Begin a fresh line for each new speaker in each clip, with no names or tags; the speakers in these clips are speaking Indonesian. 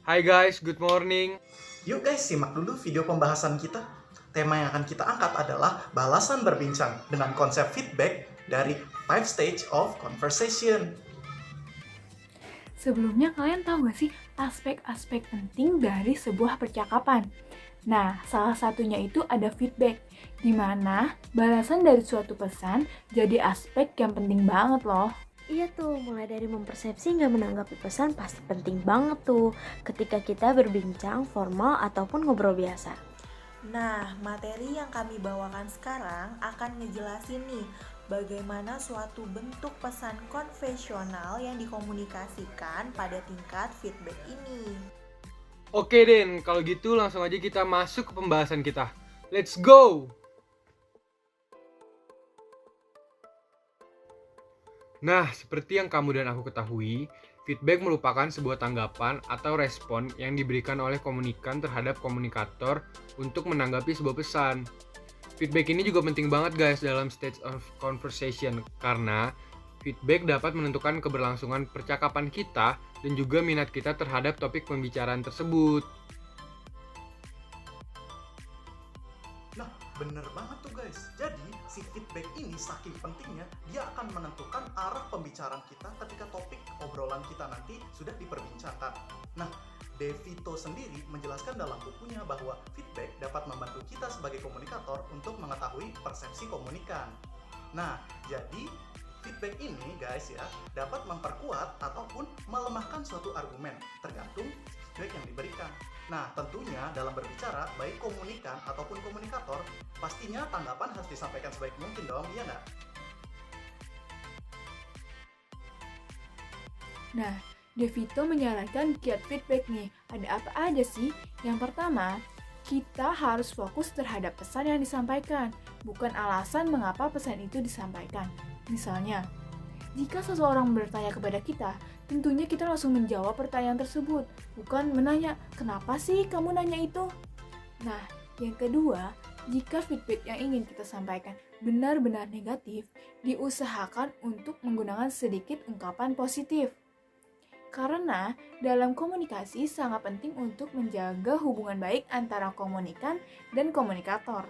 Hai guys, good morning.
Yuk guys, simak dulu video pembahasan kita. Tema yang akan kita angkat adalah balasan berbincang dengan konsep feedback dari 5 stage of conversation.
Sebelumnya kalian tahu gak sih aspek-aspek penting dari sebuah percakapan? Nah, salah satunya itu ada feedback, di mana balasan dari suatu pesan jadi aspek yang penting banget loh.
Iya tuh, mulai dari mempersepsi nggak menanggapi pesan pasti penting banget tuh ketika kita berbincang formal ataupun ngobrol biasa.
Nah, materi yang kami bawakan sekarang akan ngejelasin nih bagaimana suatu bentuk pesan konvensional yang dikomunikasikan pada tingkat feedback ini.
Oke Den, kalau gitu langsung aja kita masuk ke pembahasan kita. Let's go! Nah, seperti yang kamu dan aku ketahui, feedback merupakan sebuah tanggapan atau respon yang diberikan oleh komunikan terhadap komunikator untuk menanggapi sebuah pesan. Feedback ini juga penting banget guys dalam stage of conversation karena feedback dapat menentukan keberlangsungan percakapan kita dan juga minat kita terhadap topik pembicaraan tersebut.
Nah, bener banget tuh guys. Jadi, si feedback ini saking pentingnya, dia akan menentukan arah pembicaraan kita ketika topik obrolan kita nanti sudah diperbincangkan. Nah, DeVito sendiri menjelaskan dalam bukunya bahwa feedback dapat membantu kita sebagai komunikator untuk mengetahui persepsi komunikan. Nah, jadi feedback ini guys ya dapat memperkuat ataupun melemahkan suatu argumen tergantung feedback yang diberikan. Nah, tentunya dalam berbicara, baik komunikan ataupun komunikator, pastinya tanggapan harus disampaikan sebaik mungkin dong, iya nggak?
Nah, DeVito menyarankan kiat feedback nih. Ada apa aja sih? Yang pertama, kita harus fokus terhadap pesan yang disampaikan, bukan alasan mengapa pesan itu disampaikan. Misalnya, jika seseorang bertanya kepada kita, tentunya kita langsung menjawab pertanyaan tersebut, bukan menanya, kenapa sih kamu nanya itu? Nah, yang kedua, jika feedback yang ingin kita sampaikan benar-benar negatif, diusahakan untuk menggunakan sedikit ungkapan positif. Karena dalam komunikasi sangat penting untuk menjaga hubungan baik antara komunikan dan komunikator.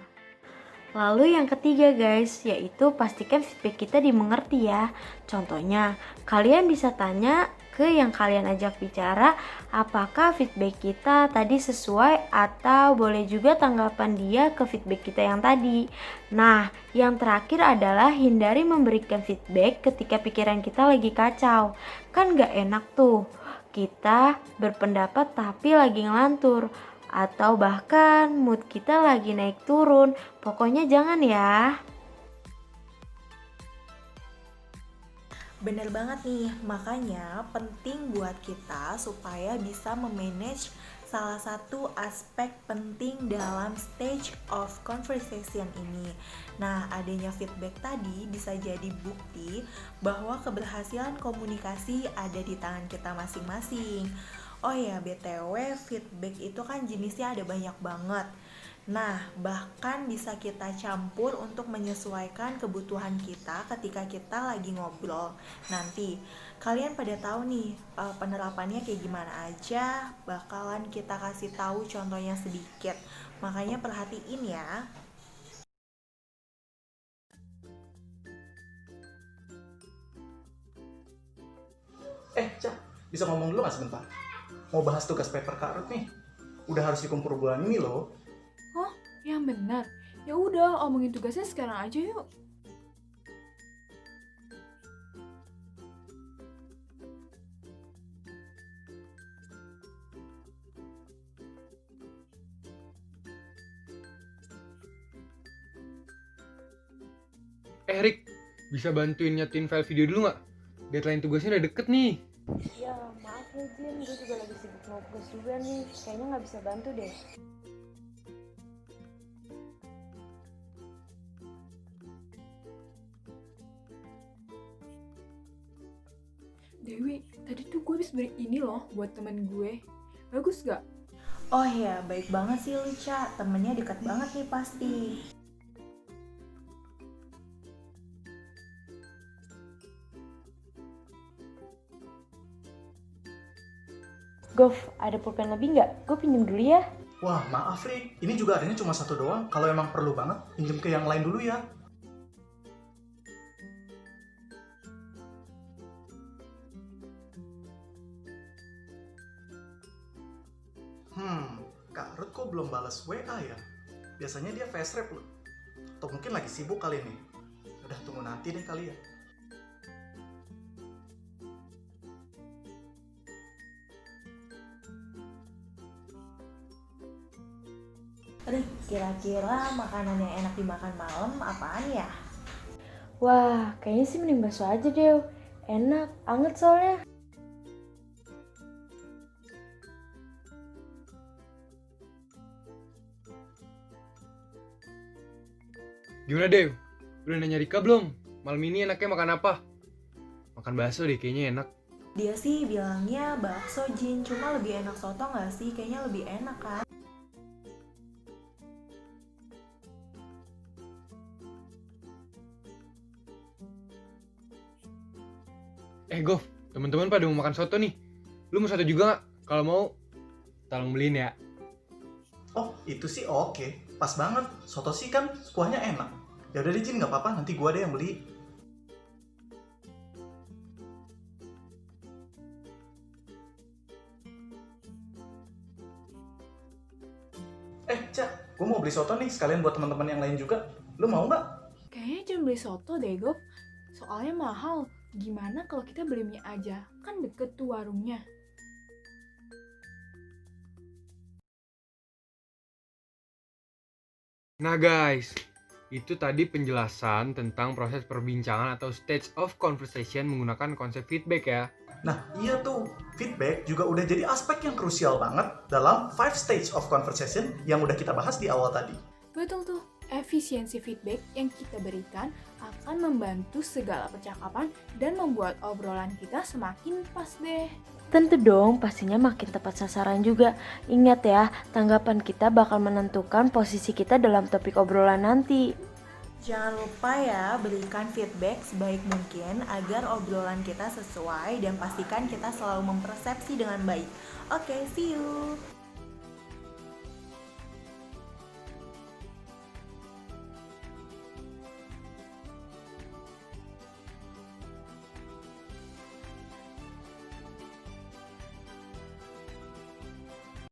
Lalu yang ketiga guys, yaitu pastikan feedback kita dimengerti ya. Contohnya, kalian bisa tanya ke yang kalian ajak bicara, apakah feedback kita tadi sesuai atau boleh juga tanggapan dia ke feedback kita yang tadi. Nah, yang terakhir adalah hindari memberikan feedback ketika pikiran kita lagi kacau. Kan gak enak tuh, kita berpendapat tapi lagi ngelantur. Atau bahkan mood kita lagi naik turun. Pokoknya jangan ya.
Bener banget nih, makanya penting buat kita supaya bisa memanage salah satu aspek penting dalam stage of conversation ini. Nah, adanya feedback tadi bisa jadi bukti bahwa keberhasilan komunikasi ada di tangan kita masing-masing. Oh ya, BTW feedback itu kan jenisnya ada banyak banget. Nah, bahkan bisa kita campur untuk menyesuaikan kebutuhan kita ketika kita lagi ngobrol. Nanti, kalian pada tahu nih penerapannya kayak gimana aja, bakalan kita kasih tahu contohnya sedikit. Makanya perhatiin ya.
Cak, bisa ngomong dulu nggak sebentar? Mau bahas tugas paper karut nih. Udah harus dikumpul bulan ini loh.
Oh, yang benar. Ya udah, omongin tugasnya sekarang aja yuk.
Rick, bisa bantuin nyetin file video dulu nggak? Deadline tugasnya udah deket nih.
Ya maaf ya Jin, gue juga lagi sibuk nugas juga nih. Kayaknya gak bisa bantu deh.
Dewi, tadi tuh gue habis beri ini loh buat temen gue. Bagus gak?
Oh ya, baik banget sih lu, Ca. Temennya dekat banget nih pasti.
Gov, ada pulpen lebih nggak? Gue pinjem dulu ya.
Wah, maaf Rik, ini juga adanya cuma satu doang. Kalau emang perlu banget, pinjem ke yang lain dulu ya. Kak Ruth kok belum balas WA ya? Biasanya dia fast rap loh. Atau mungkin lagi sibuk kali ini. Udah tunggu nanti deh kali ya.
Rik, kira-kira makanan yang enak dimakan malam apaan ya?
Wah, kayaknya sih mending bakso aja deh. Enak, anget soalnya.
Gimana Dew? Udah nanya Rika belum? Malam ini enaknya makan apa? Makan bakso deh, kayaknya enak.
Dia sih bilangnya bakso Jin, cuma lebih enak soto nggak sih? Kayaknya lebih enak kan?
Gov, teman-teman pada mau makan soto nih. Lu mau soto juga nggak? Kalau mau, tolong beliin ya.
Oh, itu sih oke. Pas banget. Soto sih kan kuahnya enak. Ya udah deh Jin, nggak apa-apa. Nanti gua deh yang beli. Cak, gua mau beli soto nih. Sekalian buat teman-teman yang lain juga. Lu mau nggak?
Kayaknya cuma beli soto deh, Gov. Soalnya mahal. Gimana kalau kita beli mie aja? Kan deket tuh warungnya.
Nah guys, itu tadi penjelasan tentang proses perbincangan atau stage of conversation menggunakan konsep feedback ya.
Nah, iya tuh. Feedback juga udah jadi aspek yang krusial banget dalam 5 stage of conversation yang udah kita bahas di awal tadi.
Betul tuh, efisiensi feedback yang kita berikan akan membantu segala percakapan dan membuat obrolan kita semakin pas deh.
Tentu dong, pastinya makin tepat sasaran juga. Ingat ya, tanggapan kita bakal menentukan posisi kita dalam topik obrolan nanti.
Jangan lupa ya, berikan feedback sebaik mungkin agar obrolan kita sesuai dan pastikan kita selalu mempersepsi dengan baik. Oke, see you!